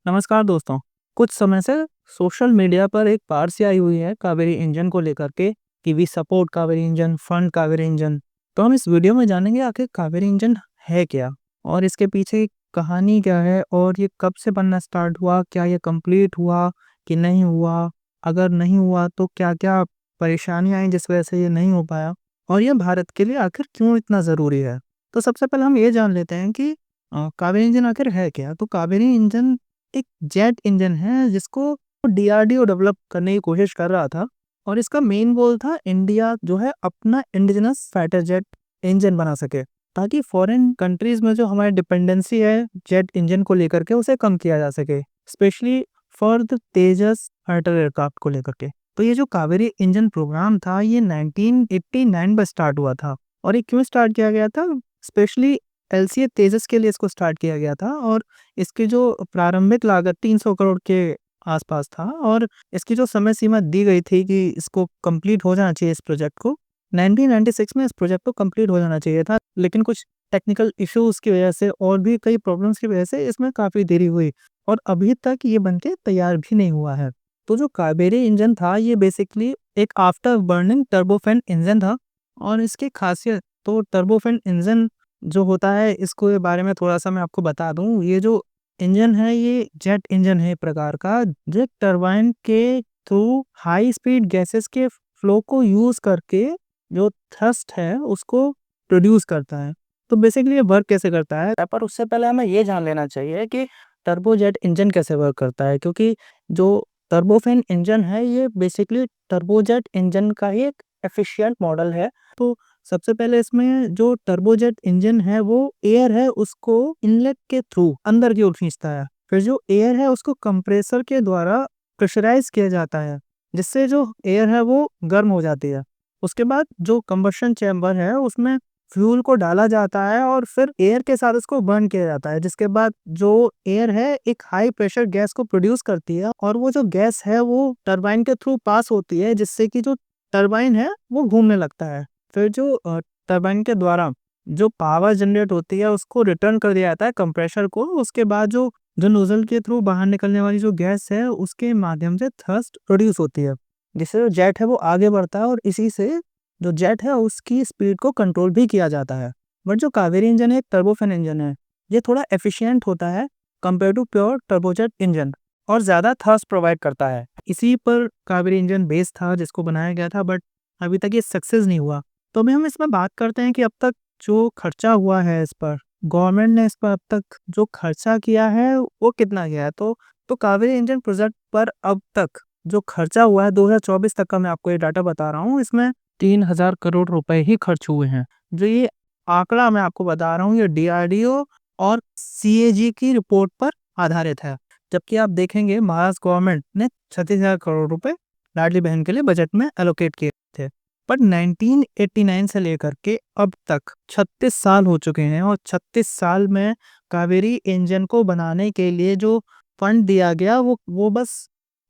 नमस्कार दोस्तों। कुछ समय से सोशल मीडिया पर एक पारसी आई हुई है कावेरी इंजन को लेकर के कि we support Kaveri engine, fund Kaveri engine. तो हम इस वीडियो में जानेंगे आखिर कावेरी इंजन है क्या और इसके पीछे कहानी क्या है और ये कब से बनना स्टार्ट हुआ, क्या ये कंप्लीट हुआ कि नहीं हुआ, अगर नहीं हुआ तो क्या क्या परेशानियां आई जिस वजह से ये नहीं हो पाया और ये भारत के लिए आखिर क्यों इतना ज़रूरी है। तो सबसे पहले हम ये जान लेते हैं कि कावेरी इंजन आखिर है क्या। तो कावेरी इंजन एक जेट इंजन है जिसको डीआरडीओ डेवलप करने की कोशिश कर रहा था और इसका मेन गोल था इंडिया जो है अपना इंडिजिनस फाइटर जेट इंजन बना सके ताकि फॉरेन कंट्रीज में जो हमारी डिपेंडेंसी है जेट इंजन को लेकर के उसे कम किया जा सके, specially for the Tejas fighter aircraft को लेकर के। तो ये जो कावेरी इंजन प्रोग्राम था ये 1989 में स्टार्ट हुआ था। और ये क्यों स्टार्ट किया गया था? स्पेशली एलसीए तेजस के लिए इसको स्टार्ट किया गया था और इसकी जो प्रारंभिक लागत 300 करोड़ के आसपास था और इसकी जो समय सीमा दी गई थी कि इसको कंप्लीट हो जाना चाहिए, इस प्रोजेक्ट को 1996 में इस प्रोजेक्ट को कंप्लीट हो जाना चाहिए था, लेकिन कुछ टेक्निकल इश्यूज की वजह से और भी कई प्रॉब्लम्स की वजह से इसमें काफ़ी देरी हुई और अभी तक ये बनके तैयार भी नहीं हुआ है। तो जो कावेरी इंजन था ये बेसिकली एक आफ्टर बर्निंग टर्बोफैन इंजन था और इसकी खासियत तो टर्बोफैन इंजन जो होता है इसको के बारे में थोड़ा-सा मैं आपको बता दूँ। ये जो इंजन है ये जेट इंजन है एक प्रकार का, जेट टरबाइन के थ्रू हाई स्पीड गैसेस के फ्लो को यूज़ करके जो थ्रस्ट है उसको प्रोड्यूस करता है। तो बेसिकली ये वर्क कैसे करता है? पर उससे पहले हमें ये जान लेना चाहिए कि टर्बोजेट इंजन कैसे वर्क करता है, क्योंकि जो टर्बोफैन इंजन है ये बेसिकली टर्बोजेट इंजन का ही एक एफिशिएंट मॉडल है। तो सबसे पहले इसमें जो टर्बोजेट इंजन है वो एयर है उसको इनलेट के थ्रू अंदर की ओर खींचता है। फिर जो एयर है उसको कंप्रेसर के द्वारा प्रेशराइज किया जाता है जिससे जो एयर है वो गर्म हो जाती है। उसके बाद जो कंबशन चैम्बर है उसमें फ्यूल को डाला जाता है और फिर एयर के साथ उसको बर्न किया जाता है, जिसके बाद जो एयर है एक हाई प्रेशर गैस को प्रोड्यूस करती है और वो जो गैस है वो टरबाइन के थ्रू पास होती है जिससे कि जो टरबाइन है वो घूमने लगता है। फिर जो टरबाइन के द्वारा जो पावर जनरेट होती है उसको रिटर्न कर दिया जाता है कंप्रेसर को। उसके बाद जो जो नोजल के थ्रू बाहर निकलने वाली जो गैस है उसके माध्यम से थ्रस्ट प्रोड्यूस होती है जिससे जो जेट है वो आगे बढ़ता है और इसी से जो जेट है उसकी स्पीड को कंट्रोल भी किया जाता है। बट जो कावेरी इंजन है एक टर्बोफैन इंजन है, ये थोड़ा एफिशिएंट होता है compare to pure turbojet engine और ज़्यादा थ्रस्ट प्रोवाइड करता है। इसी पर कावेरी इंजन बेस था जिसको बनाया गया था, बट अभी तक ये सक्सेस नहीं हुआ। तो अभी हम इसमें बात करते हैं कि अब तक जो खर्चा हुआ है इस पर, गवर्नमेंट ने इस पर अब तक जो खर्चा किया है वो कितना गया है। तो कावेरी इंजन प्रोजेक्ट पर अब तक जो खर्चा हुआ है 2024 तक का मैं आपको ये डाटा बता रहा हूँ, इसमें 3000 करोड़ रुपए ही खर्च हुए हैं। जो ये आंकड़ा मैं आपको बता रहा हूँ ये डीआरडीओ और सीएजी की रिपोर्ट पर आधारित है। जबकि आप देखेंगे महाराष्ट्र गवर्नमेंट ने 36,000 करोड़ रुपए लाडली बहन के लिए बजट में एलोकेट किए थे। पर 1989 से लेकर के अब तक 36 साल हो चुके हैं और 36 साल में कावेरी इंजन को बनाने के लिए जो फंड दिया गया वो बस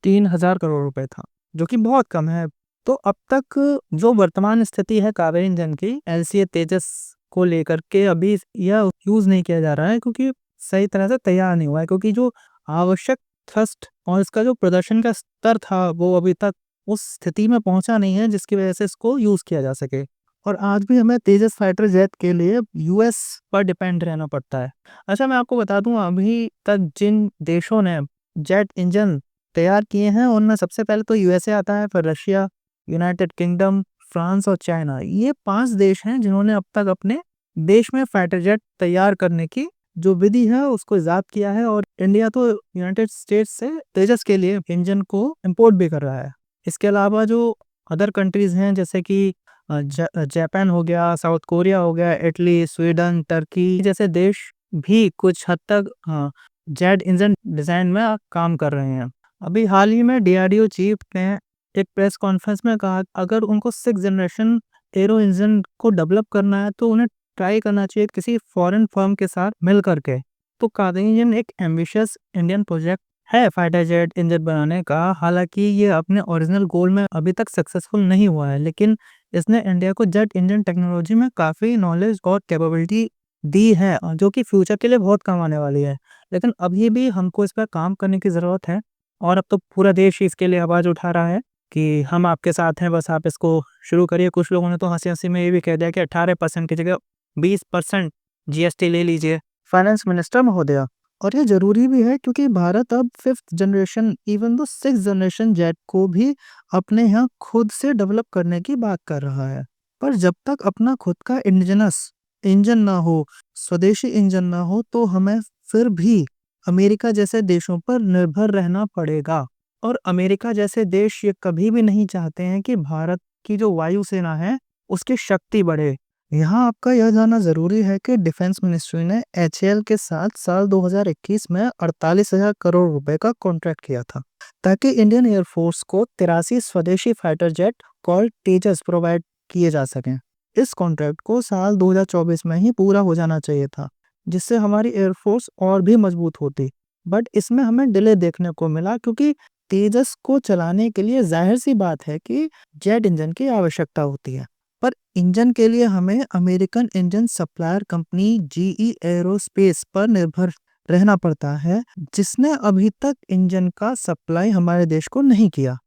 3000 करोड़ रुपए था, जो कि बहुत कम है। तो अब तक जो वर्तमान स्थिति है कावेरी इंजन की एलसीए तेजस को लेकर के अभी यह यूज नहीं किया जा रहा है क्योंकि सही तरह से तैयार नहीं हुआ है, क्योंकि जो आवश्यक थ्रस्ट और इसका जो प्रदर्शन का स्तर था वो अभी तक उस स्थिति में पहुंचा नहीं है जिसकी वजह से इसको यूज किया जा सके। और आज भी हमें तेजस फाइटर जेट के लिए यूएस पर डिपेंड रहना पड़ता है। अच्छा, मैं आपको बता दूं अभी तक जिन देशों ने जेट इंजन तैयार किए हैं उनमें सबसे पहले तो यूएसए आता है, फिर रशिया, यूनाइटेड किंगडम, फ्रांस और चाइना। ये 5 देश हैं जिन्होंने अब तक अपने देश में फाइटर जेट तैयार करने की जो विधि है उसको ईजाद किया है और इंडिया तो यूनाइटेड स्टेट्स से तेजस के लिए इंजन को इंपोर्ट भी कर रहा है। इसके अलावा जो अदर कंट्रीज हैं जैसे कि जापान हो गया, साउथ कोरिया हो गया, इटली, स्वीडन, टर्की जैसे देश भी कुछ हद तक जेट इंजन डिजाइन में काम कर रहे हैं। अभी हाल ही में डीआरडीओ चीफ ने एक प्रेस कॉन्फ्रेंस में कहा अगर उनको 6th जनरेशन एरो इंजन को डेवलप करना है तो उन्हें ट्राई करना चाहिए किसी फॉरेन फर्म के साथ मिल करके। तो कावेरी इंजन एक एम्बिशियस इंडियन प्रोजेक्ट है फाइटर जेट इंजन बनाने का। हालांकि ये अपने ओरिजिनल गोल में अभी तक सक्सेसफुल नहीं हुआ है, लेकिन इसने इंडिया को जेट इंजन टेक्नोलॉजी में काफ़ी नॉलेज और कैपेबिलिटी दी है जो कि फ्यूचर के लिए बहुत काम आने वाली है। लेकिन अभी भी हमको इस पर काम करने की ज़रूरत है और अब तो पूरा देश ही इसके लिए आवाज़ उठा रहा है कि हम आपके साथ हैं, बस आप इसको शुरू करिए। कुछ लोगों ने तो हँसी-हँसी में ये भी कह दिया कि 18% की जगह 20% जीएसटी ले लीजिए। फाइनेंस मिनिस्टर महोदया, और ये ज़रूरी भी है क्योंकि भारत अब 5th generation even though 6th generation jet को भी अपने यहाँ खुद से डेवलप करने की बात कर रहा है। पर जब तक अपना खुद का इंडिजिनस इंजन ना हो, स्वदेशी इंजन ना हो, तो हमें फिर भी अमेरिका जैसे देशों पर निर्भर रहना पड़ेगा। और अमेरिका जैसे देश ये कभी भी नहीं चाहते हैं कि भारत की जो वायुसेना है, उसकी शक्ति बढ़े। यहाँ आपका यह जानना ज़रूरी है कि डिफेंस मिनिस्ट्री ने एचएएल के साथ साल 2021 में 48,000 करोड़ रुपए का कॉन्ट्रैक्ट किया था, ताकि इंडियन एयरफोर्स को 83 स्वदेशी फाइटर जेट कॉल्ड तेजस प्रोवाइड किए जा सकें। इस कॉन्ट्रैक्ट को साल 2024 में ही पूरा हो जाना चाहिए था, जिससे हमारी एयरफोर्स और भी मजबूत होती। बट इसमें हमें डिले देखने को मिला क्योंकि तेजस को चलाने के लिए जाहिर सी बात है कि जेट इंजन की आवश्यकता होती है। पर इंजन के लिए हमें American engine supplier company GE aerospace पर निर्भर रहना पड़ता है, जिसने अभी तक इंजन का सप्लाई हमारे देश को नहीं किया।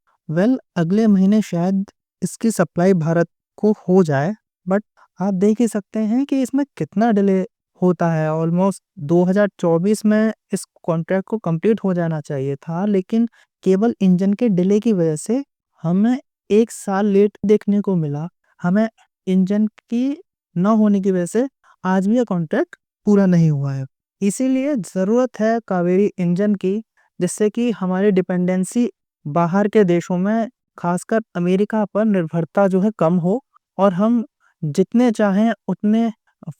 अगले महीने शायद इसकी सप्लाई भारत को हो जाए, बट आप देख ही सकते हैं कि इसमें कितना डिले होता है। ऑलमोस्ट 2024 में इस कॉन्ट्रैक्ट को कंप्लीट हो जाना चाहिए था, लेकिन केवल इंजन के डिले की वजह से हमें 1 साल लेट देखने को मिला। हमें इंजन की न होने की वजह से आज भी यह कॉन्ट्रैक्ट पूरा नहीं हुआ है। इसीलिए ज़रूरत है कावेरी इंजन की, जिससे कि हमारी डिपेंडेंसी बाहर के देशों में, खासकर अमेरिका पर निर्भरता जो है कम हो और हम जितने चाहें उतने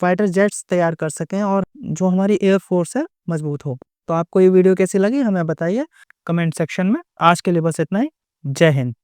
फाइटर जेट्स तैयार कर सकें और जो हमारी एयर फोर्स है मजबूत हो। तो आपको ये वीडियो कैसी लगी हमें बताइए कमेंट सेक्शन में। आज के लिए बस इतना ही। जय हिंद।